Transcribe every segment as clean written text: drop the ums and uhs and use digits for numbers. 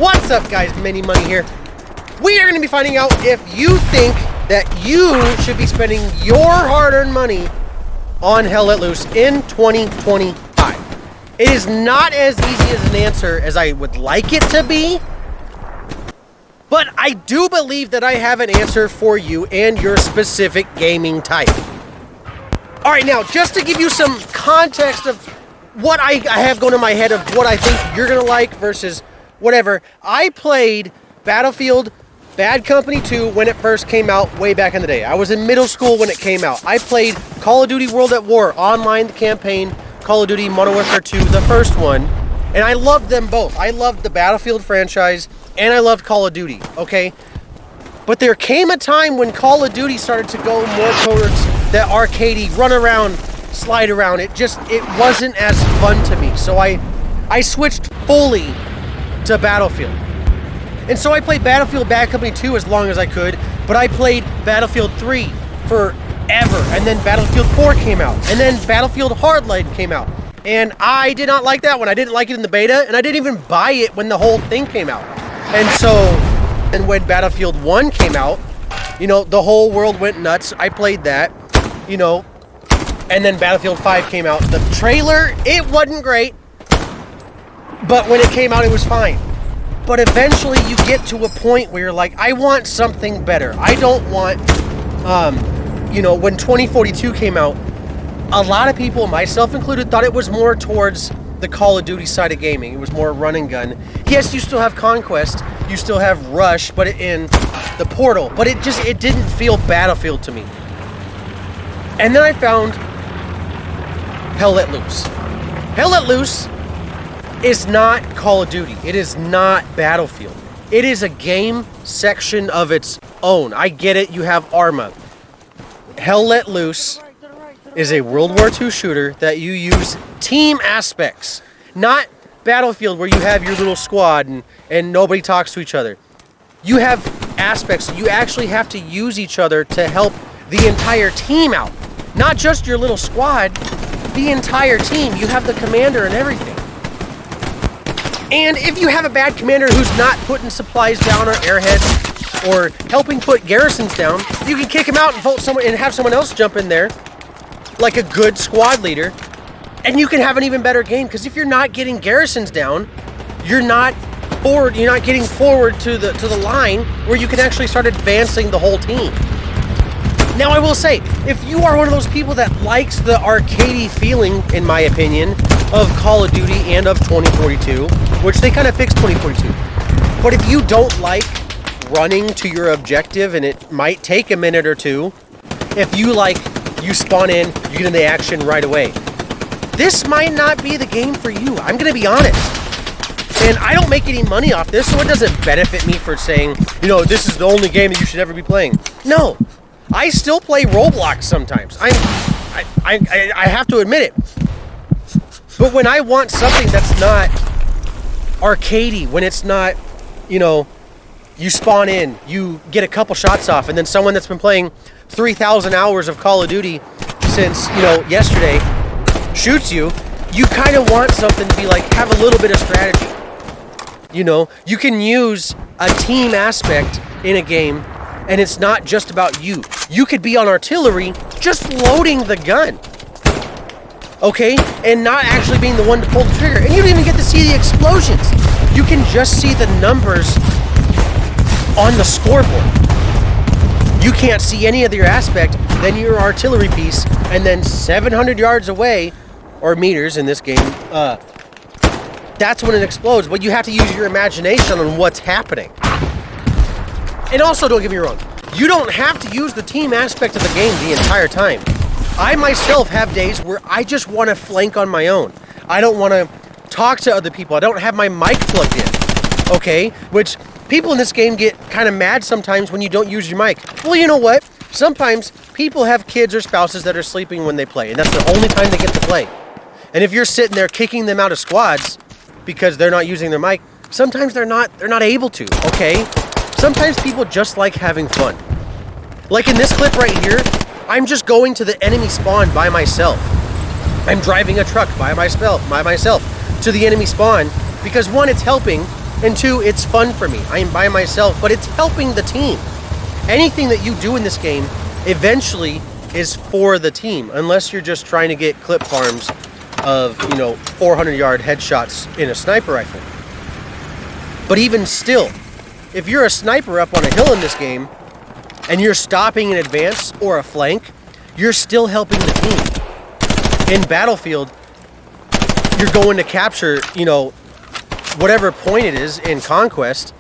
What's up, guys? Mini Money here. We are going to be finding out if you think that you should be spending your hard-earned money on Hell Let Loose in 2025. It is not as easy as an answer as I would like it to be, but I do believe that I have an answer for you and your specific gaming type. All right, now, just to give you some context of what I have going in my head of what I think you're going to like versus whatever, I played Battlefield Bad Company 2 when it first came out way back in the day. I was in middle school when it came out. I played Call of Duty World at War, online campaign, Call of Duty Modern Warfare 2, the first one, and I loved them both. I loved the Battlefield franchise, and I loved Call of Duty, okay? But there came a time when Call of Duty started to go more towards that arcadey, run around, slide around. It wasn't as fun to me. So I switched fully to Battlefield. And so I played Battlefield Bad Company 2 as long as I could, but I played Battlefield 3 forever. And then Battlefield 4 came out. And then Battlefield Hardline came out. And I did not like that one. I didn't like it in the beta, and I didn't even buy it when the whole thing came out. And when Battlefield 1 came out, you know, the whole world went nuts. I played that, you know, and then Battlefield 5 came out. The trailer, it wasn't great, but when it came out, it was fine. But eventually you get to a point where you're like, I want something better. I don't want, you know, when 2042 came out, a lot of people, myself included, thought it was more towards the Call of Duty side of gaming. It was more run and gun. Yes, you still have Conquest, you still have Rush, but in the Portal, but it didn't feel Battlefield to me. And then I found Hell Let Loose. Hell Let Loose is not Call of Duty. It is not Battlefield. It is a game section of its own. I get it, you have Arma. Hell Let Loose is a World War II shooter that you use team aspects, not Battlefield where you have your little squad and nobody talks to each other. You have aspects. You actually have to use each other to help the entire team out. Not just your little squad, the entire team. You have the commander and everything. And if you have a bad commander who's not putting supplies down or airheads or helping put garrisons down, you can kick him out and vote someone and have someone else jump in there like a good squad leader, and you can have an even better game, because if you're not getting garrisons down, you're not getting forward to the line where you can actually start advancing the whole team. Now I will say, if you are one of those people that likes the arcadey feeling, in my opinion, of Call of Duty and of 2042, which they kind of fixed 2042, but if you don't like running to your objective and it might take a minute or two, if you like, you spawn in, you get in the action right away, this might not be the game for you. I'm going to be honest. And I don't make any money off this, so it doesn't benefit me for saying, you know, this is the only game that you should ever be playing. No. I still play Roblox sometimes. I have to admit it. But when I want something that's not arcadey, when it's not, you know, you spawn in, you get a couple shots off, and then someone that's been playing 3,000 hours of Call of Duty since, you know, yesterday shoots you, you kind of want something to be like, have a little bit of strategy. You know, you can use a team aspect in a game, and it's not just about you. You could be on artillery just loading the gun, okay, and not actually being the one to pull the trigger, and you don't even get to see the explosions. You can just see the numbers on the scoreboard. You can't see any of your aspect, then your artillery piece, and then 700 yards away, or meters in this game, that's when it explodes. But you have to use your imagination on what's happening. And also, don't get me wrong, you don't have to use the team aspect of the game the entire time. I myself have days where I just want to flank on my own. I don't want to talk to other people. I don't have my mic plugged in, okay? Which people in this game get kind of mad sometimes when you don't use your mic. Well, you know what? Sometimes people have kids or spouses that are sleeping when they play, and that's the only time they get to play. And if you're sitting there kicking them out of squads because they're not using their mic, sometimes they're not able to, okay? Sometimes people just like having fun. Like in this clip right here, I'm just going to the enemy spawn by myself. I'm driving a truck by myself to the enemy spawn because one, it's helping And 2, it's fun for me. I am by myself, but it's helping the team. Anything that you do in this game eventually is for the team, unless you're just trying to get clip farms of, 400-yard headshots in a sniper rifle. But even still, if you're a sniper up on a hill in this game and you're stopping an advance or a flank, you're still helping the team. In Battlefield, you're going to capture, whatever point it is in Conquest,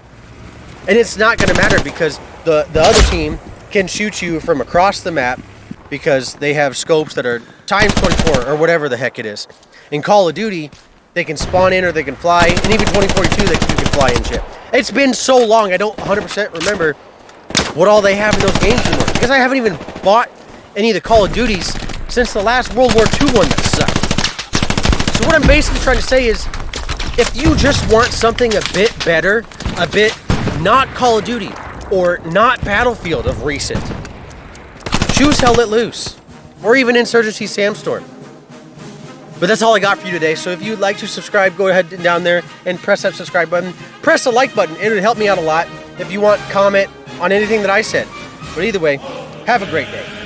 and it's not going to matter because the other team can shoot you from across the map because they have scopes that are times 24 or whatever the heck it is. In Call of Duty, they can spawn in or they can fly, and even 2042 you can fly and shit. It's been so long, I don't 100% remember what all they have in those games anymore, because I haven't even bought any of the Call of Duties since the last World War II one that sucked. So what I'm basically trying to say is, if you just want something a bit better, a bit not Call of Duty, or not Battlefield of recent, choose Hell Let Loose, or even Insurgency Sandstorm. But that's all I got for you today, so if you'd like to subscribe, go ahead down there and press that subscribe button. Press the like button, it would help me out a lot. If you want comment on anything that I said. But either way, have a great day.